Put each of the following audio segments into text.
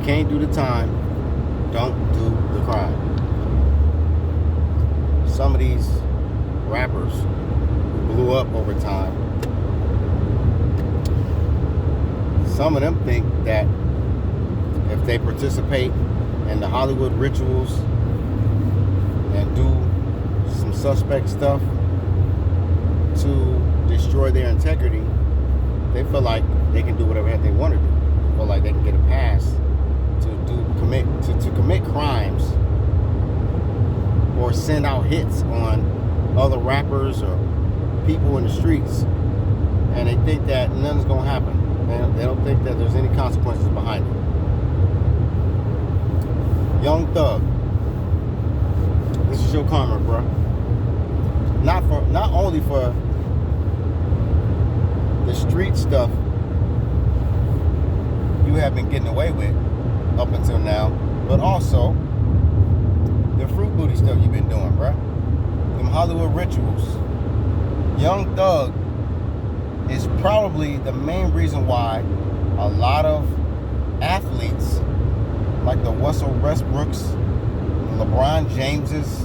can't do the time, don't do the crime. Some of these rappers who blew up over time, some of them think that if they participate in the Hollywood rituals and do some suspect stuff to destroy their integrity, they feel like they can do whatever they want to do. They feel like they can get a pass to commit crimes or send out hits on other rappers or people in the streets, and they think that nothing's gonna happen. They don't think that there's any consequences behind it. Young Thug, this is your karma, bro. Not only for the street stuff you have been getting away with up until now, but also the fruit booty stuff you've been doing, bro. Them Hollywood rituals. Young Thug is probably the main reason why a lot of athletes like the Russell Westbrooks, LeBron Jameses,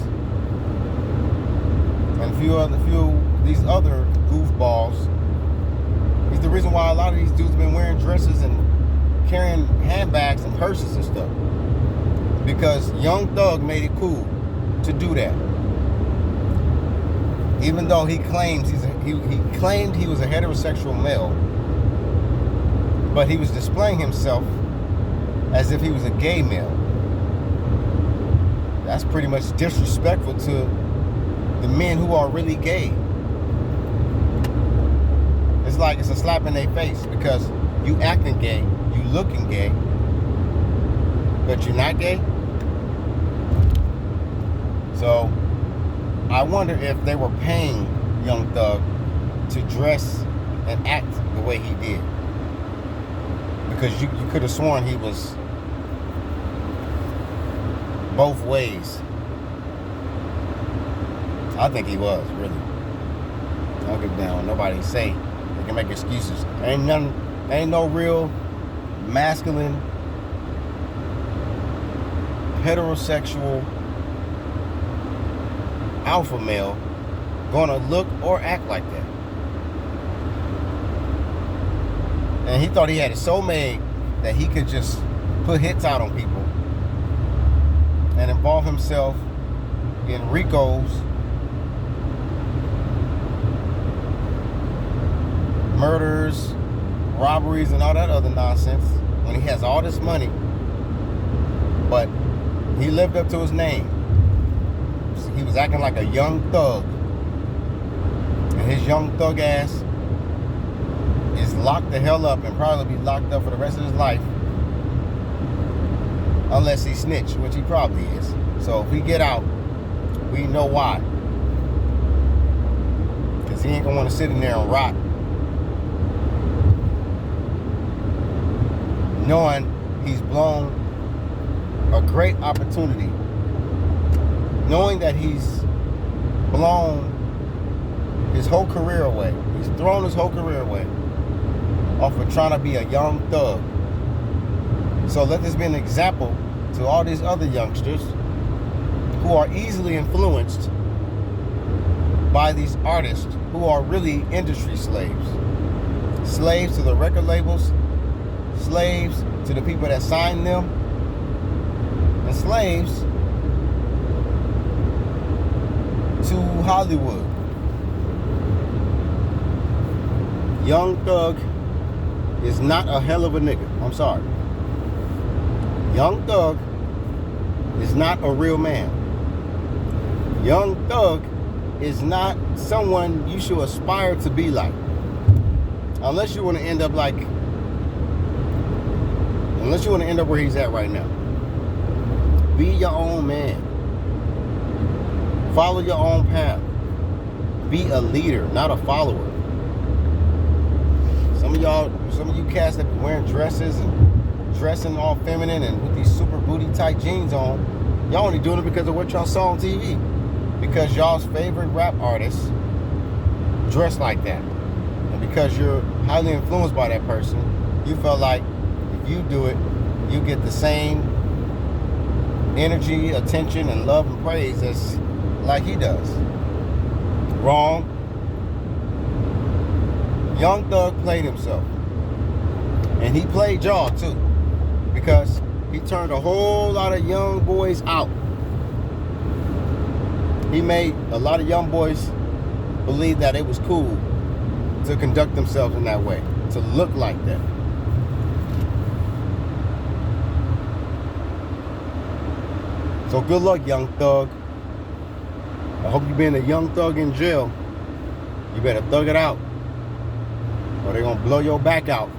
and a few of these other goofballs, he's the reason why a lot of these dudes have been wearing dresses and carrying handbags and purses and stuff. Because Young Thug made it cool to do that. Even though he claimed he was a heterosexual male, but he was displaying himself as if he was a gay male. That's pretty much disrespectful to the men who are really gay. It's like it's a slap in their face because you acting gay, you looking gay, but you're not gay. So I wonder if they were paying Young Thug to dress and act the way he did, because you could have sworn he was both ways. I think he was, really. I don't give a damn what nobody say. They can make excuses. Ain't no real masculine, heterosexual alpha male gonna look or act like that. And he thought he had it so made that he could just put hits out on people and involve himself in Rico's, murders, robberies, and all that other nonsense when he has all this money. But he lived up to his name. He was acting like a young thug. And his young thug ass is locked the hell up and probably be locked up for the rest of his life. Unless he snitch, which he probably is. So if we get out, we know why. Because he ain't gonna want to sit in there and rot, knowing he's blown a great opportunity, knowing that he's blown his whole career away. He's thrown his whole career away off of trying to be a young thug. So let this be an example to all these other youngsters who are easily influenced by these artists who are really industry slaves. Slaves to the record labels, slaves to the people that sign them, and slaves to Hollywood. Young Thug is not a hell of a nigga. I'm sorry. Young Thug is not a real man. Young Thug is not someone you should aspire to be like. Unless you want to end up like, unless you want to end up where he's at right now. Be your own man. Follow your own path. Be a leader, not a follower. Some of you cats that be wearing dresses and dressing all feminine and with these super booty tight jeans on, y'all only doing it because of what y'all saw on TV. Because y'all's favorite rap artists dress like that. And because you're highly influenced by that person, you felt like if you do it, you get the same energy, attention, and love and praise as like he does. Wrong. Young Thug played himself. And he played y'all too. Because he turned a whole lot of young boys out. He made a lot of young boys believe that it was cool to conduct themselves in that way, to look like that. So good luck, Young Thug. I hope you being a young thug in jail. You better thug it out, or they're gonna blow your back out.